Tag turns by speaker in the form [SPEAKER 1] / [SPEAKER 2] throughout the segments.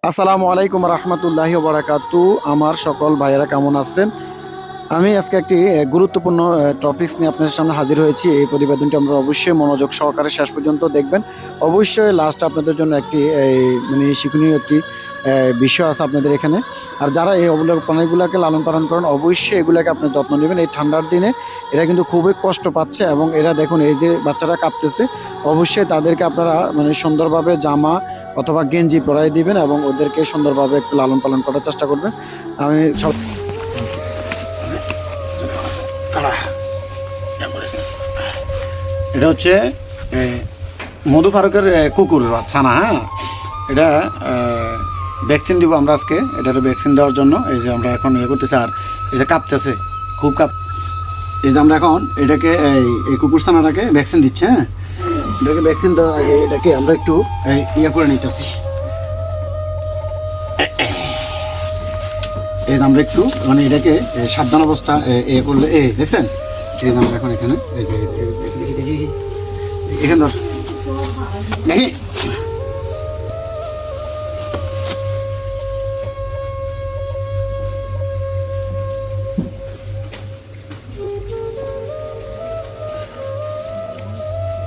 [SPEAKER 1] আসসালামু আলাইকুম রহমতুল্লাহি বারাকাতু। আমার সকল ভাইয়েরা কেমন আছেন? আমি আজকে একটি গুরুত্বপূর্ণ টপিকস নিয়ে আপনাদের সামনে হাজির হয়েছি। এই প্রতিবেদনটি আমরা অবশ্যই মনোযোগ সহকারে শেষ পর্যন্ত দেখবেন। অবশ্যই লাস্ট আপনাদের জন্য একটি মানে শিক্ষণীয় একটি বিষয় আছে আপনাদের এখানে। আর যারা এই অবলা প্রাণীগুলোকে লালন পালন করেন অবশ্যই এগুলাকে আপনি যত্ন নেবেন। এই ঠান্ডার দিনে এরা কিন্তু খুবই কষ্ট পাচ্ছে এবং এরা দেখুন এই যে বাচ্চারা কাঁপতেছে, অবশ্যই তাদেরকে আপনারা মানে সুন্দরভাবে জামা অথবা গেঞ্জি পরাই দিবেন এবং ওদেরকে সুন্দরভাবে একটু লালন পালন করার চেষ্টা করবেন। আমি সব এটা হচ্ছে মধু ফারুকের কুকুর ছানা। হ্যাঁ, এটা ভ্যাকসিন দিব আমরা আজকে। এটার ভ্যাকসিন দেওয়ার জন্য এই যে আমরা এখন করতেছি। আর এটা কাঁপতেছে, খুব এই যে আমরা এখন এটাকে এই কুকুর ছানাটাকে ভ্যাকসিন দিচ্ছি। হ্যাঁ, এটাকে ভ্যাকসিন দেওয়ার আগে এটাকে আমরা একটু করে নিতেছি। এই যে আমরা একটু মানে এটাকে সাবধান অবস্থা করলে দেখছেন। এই যে আমরা এখন এখানে এই যে দেখি দেখি এখানে ধর দেখি।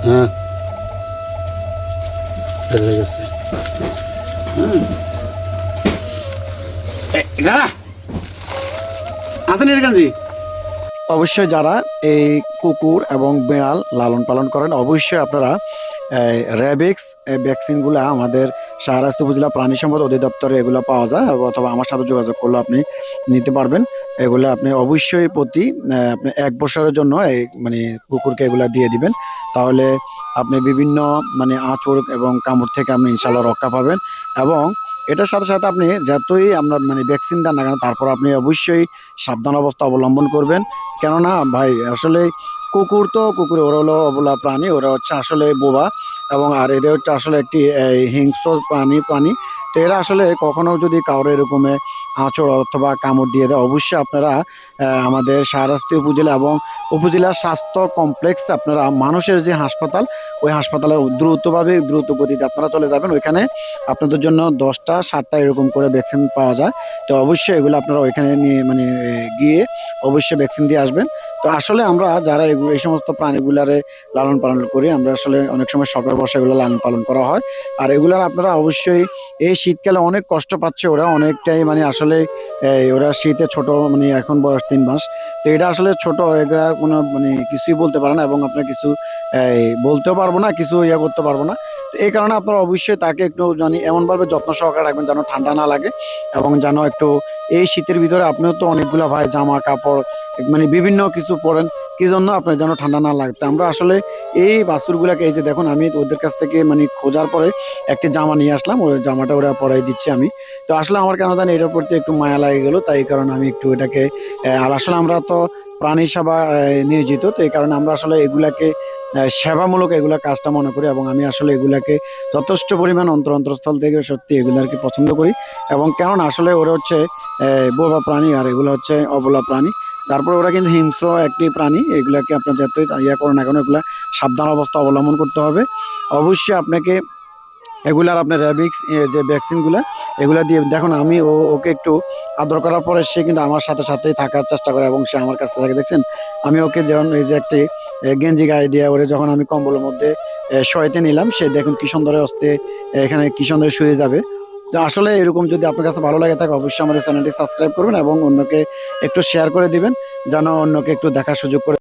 [SPEAKER 1] হ্যাঁ, হয়ে গেছে। আসেন এর কাজে। অবশ্যই যারা এই কুকুর এবং বিড়াল লালন পালন করেন অবশ্যই আপনারা র্যাবিক্স ভ্যাকসিনগুলো আমাদের শাহরাস্তি উপজেলা প্রাণী সম্পদ অধিদপ্তরে এগুলো পাওয়া যায়, অথবা আমার সাথে যোগাযোগ করলে আপনি নিতে পারবেন। এগুলো আপনি অবশ্যই প্রতি আপনি 1 বছরের জন্য এই মানে কুকুরকে এগুলা দিয়ে দিবেন। তাহলে আপনি বিভিন্ন মানে আঁচড় এবং কামড় থেকে আপনি ইনশাল্লাহ রক্ষা পাবেন। এবং এটার সাথে সাথে আপনি যতই আমরা মানে ভ্যাকসিন দেন না কেন তারপর আপনি অবশ্যই সাবধান অবস্থা অবলম্বন করবেন। কেননা ভাই আসলে কুকুর তো কুকুর, ওরা হলো অবলা প্রাণী, ওরা হচ্ছে আসলে বোবা। এবং আর এদের হচ্ছে আসলে একটি হিংস্র প্রাণী। তো এরা আসলে কখনো যদি কারো এরকমে আঁচড় অথবা কামড় দিয়ে দেয় অবশ্যই আপনারা আমাদের শাহরাস্তি উপজেলা এবং উপজেলার স্বাস্থ্য কমপ্লেক্সে আপনারা মানুষের যে হাসপাতাল, ওই হাসপাতালে দ্রুত গতিতে আপনারা চলে যাবেন। ওইখানে আপনাদের জন্য 10টা 7টা এরকম করে ভ্যাকসিন পাওয়া যায়। তো অবশ্যই এগুলো আপনারা ওইখানে নিয়ে মানে গিয়ে অবশ্যই ভ্যাকসিন দিয়ে আসবেন। তো আসলে আমরা যারা এই সমস্ত প্রাণীগুলারে লালন পালন করি, আমরা আসলে অনেক সময় শখের বশে এগুলো লালন পালন করা হয়। আর এগুলার আপনারা অবশ্যই এই শীতকালে অনেক কষ্ট পাচ্ছে ওরা অনেকটাই, মানে আসলে ওরা শীতে ছোট, মানে এখন বয়স 3 মাস। তো এটা আসলে ছোট, এগুলা কোনো মানে কিছুই বলতে পারে না এবং আপনার কিছু বলতেও পারবো না, কিছু করতে পারবো না। তো এই কারণে আপনারা অবশ্যই তাকে একটু জানি এমনভাবে যত্ন সহকারে রাখবেন যেন ঠান্ডা না লাগে এবং যেন একটু এই শীতের ভিতরে আপনিও তো অনেকগুলো ভাই জামা কাপড় মানে বিভিন্ন কিছু পরেন, কি জন্য আপনার যেন ঠান্ডা না লাগতো। আমরা আসলে এই বাছুরগুলাকে এই যে দেখুন আমি ওদের কাছ থেকে মানে খোঁজার পরে একটি জামা নিয়ে আসলাম, ওই জামাটা ওরা পরাই দিচ্ছে আমি। তো আসলে আমার কেন জানি এটার প্রতি একটু মায়া লাগে গেলো, তাই এই কারণে আমি একটু এটাকে আর আসলে আমরা তো প্রাণী সেবা নিয়োজিত, তো এই কারণে আমরা আসলে এগুলাকে সেবামূলক এগুলা কাজটা মনে করি এবং আমি আসলে এগুলাকে যথেষ্ট পরিমাণ অন্তরস্থল থেকে সত্যি এগুলাকে পছন্দ করি। এবং কেননা আসলে ওরা হচ্ছে বোবা প্রাণী আর এগুলো হচ্ছে অবলা প্রাণী। তারপরে ওরা কিন্তু হিংস্র একটি প্রাণী, এগুলাকে আপনার যতই করেন না কেন এগুলা সাবধান অবস্থা অবলম্বন করতে হবে। অবশ্যই আপনাকে এগুলার আপনার র্যাবিক্স যে ভ্যাকসিনগুলো এগুলা দিয়ে দেখুন। আমি ওকে একটু আদর করার পরে সে কিন্তু আমার সাথে সাথেই থাকার চেষ্টা করে এবং সে আমার কাছ থেকে দেখছেন। আমি ওকে যখন এই যে একটি গেঞ্জি গায়ে দিয়ে ওরে যখন আমি কম্বলের মধ্যে শোয়াইতে নিলাম, সে দেখুন কি সুন্দর হস্তে এখানে কি সুন্দর শুয়ে যাবে। তো আসলে এরকম যদি আপনার কাছে ভালো লাগে থাকে অবশ্যই আমাদের চ্যানেলটি সাবস্ক্রাইব করবেন এবং অন্যকে একটু শেয়ার করে দিবেন যেন অন্যকে একটু দেখার সুযোগ করে।